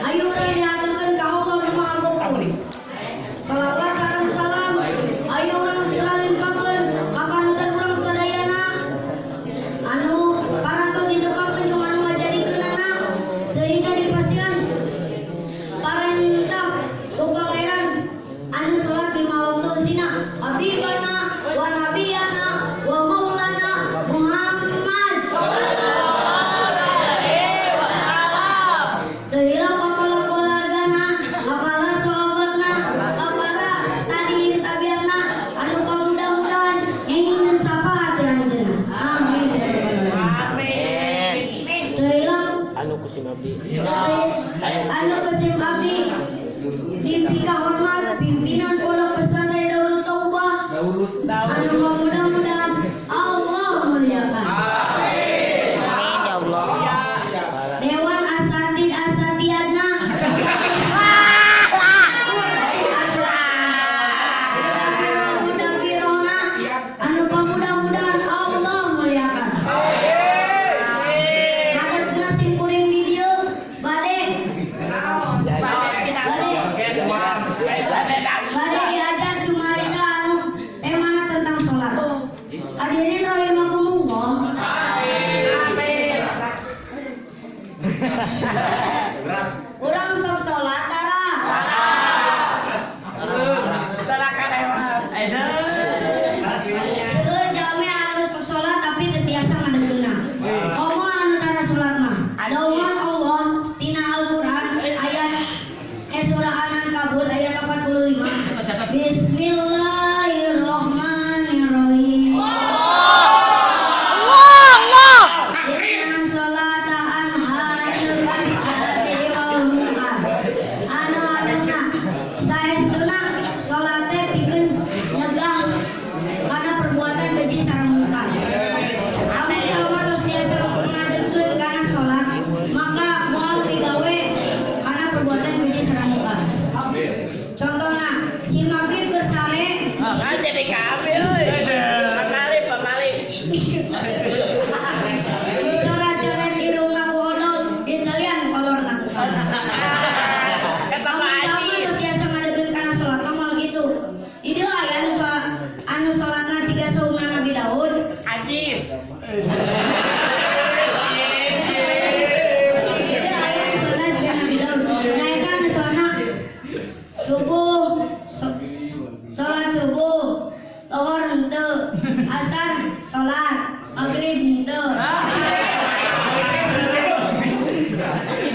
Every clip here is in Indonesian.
Ayo orang diaturkan kau mau dimaafkan. Salawat sareng salam. Ayo orang suralimpakeun kapanutan urang sadayana. Anu paratos didepakeun jeung anu ngajadikeunana sehingga dipasieun parentah ku pangeran anu salat lima waktu sina habibana wa nabiyana wa maulana Muhammad sallallahu alaihi wasallam. Teuing apala keluargana, apala sahabatna, apala tadi tabiatna anu pamudah-mudahan ingin syafaat ya anjeunna. Amin. Amin. Teuing Anu kusim abdi. anu kusim abdi dipika hormat pimpinan Pondok Pesantren Darut Taubah anu mudah-mudahan Allah muliakan. Amin ya Allah. Dewan Asatid Asatiyatna Mudah-mudahan anu pamudah-mudahan Allah muliakan. Ngadepna sim kuring di dieu bade diajar cumarita anu temana tentang sholat. Hadirin rahimakumullah. Urang sok sholat tara. Seueur jalmi anu sok sholat tapi teu tiasa ngadegeuna. Komo anu tara sholat mah. Dauhan Allah tina Al-Qur'an ayat surah An-Ankabut ayat 45. Bismillahirrahmanirrahim. Allah. Inna sholata anhanil fahsya'i wal munkar. Anu adana saestuna sholat teh pikeun nyegah kana perbuatan keji sareng munkar. Amun jalma tos tiasa ngadegkeun kana sholat, maka moal pigawe kana perbuatan keji sareng munkar. Contohna si magrib bersare Kan jadi kami euy. Pemali. coret-coret irungna ku odol ditelian kolorna. Kata Pak Kamu Haji. nu tiasa ngadegkeun kana sholat mah gitu. Di dieu aya anu sholatna ciga saumna Nabi Daud. Haji. Di dieu aya anu sholatna ciga Nabi Daud. Nyaeta anu sholatna subuh, sholat subuh, lohor henteu, asar sholat, maghrib henteu.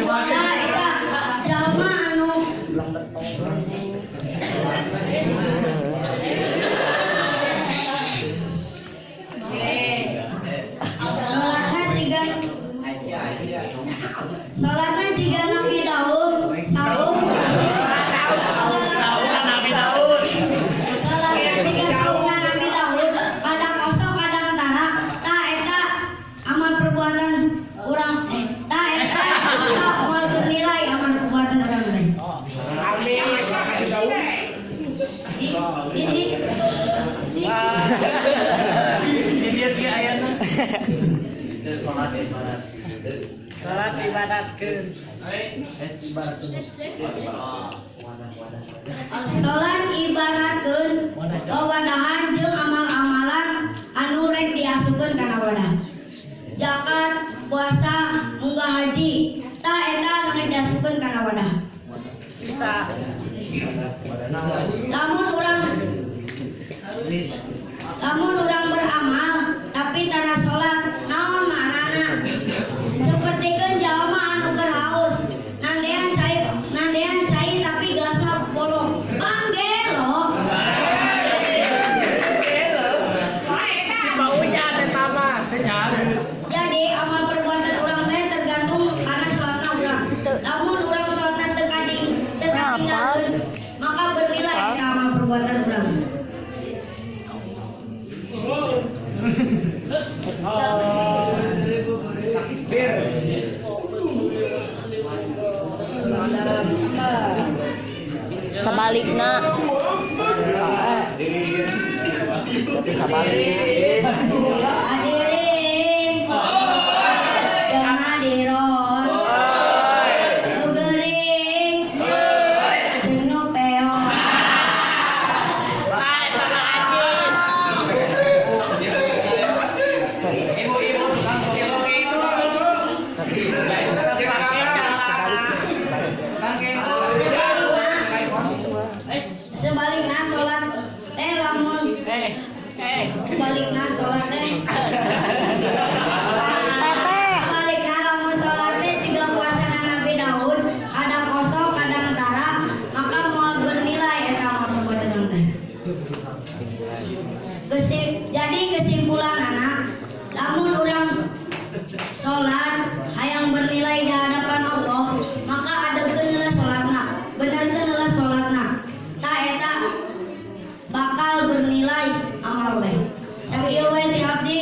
Nah, eta jalma anu Salatna jiga Nabi Daud, saum. Nabi Daud. Salatna jiga saumna Nabi Daud, kadang kosong kadang tara. Tah eta amal perbuatan urang tah eta moal nilai amal perbuatan urang teh. Salat ibadatkeun. Salat ibaratkeun wawadahan jeung amal-amalan anu rek diasukeun kana wadah. Zakat, puasa, munggah haji, tah eta anu rek diasukeun kana wadah. Bisa. Lamun urang beramal tapi tara salat, naon maknana? Sapertikeun jalma anu keur haus, nandean cai tapi gelasna bolong. Gelo. Baunya ada tambah. Jadi amal perbuatan urang teh tergantung kana salatna urang. Lamun urang salatna teu katinggalkeun, maka bernilai eta amal perbuatan urang. Sebalikna Hadirin. Hadirin. Jeung hadiron. Nu geuring. Jeung nu peong. Baik, Pak Haji. Sebalikna sholat teh lamun sebalikna sholat teh sebalikna lamun sholat teh jiga puasana Nabi Daud kadang kosong kadang tara maka moal bernilai eta perbuatan teh. Jadi kesimpulan anak lamun urang sholat hayang bernilai di hadapan Allah maka adeukeun heula sholatna benerkeun heula sholatna ta eta bakal bernilai amal teh sakieu we ti abdi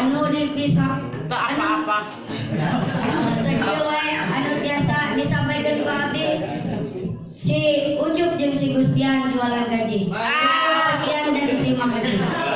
anu dipisah Tak apa-apa. sakieu we anu tiasa disampaikan ku abdi si Ucup jeung si Gustian jualan gaji sekian dan terima kasih.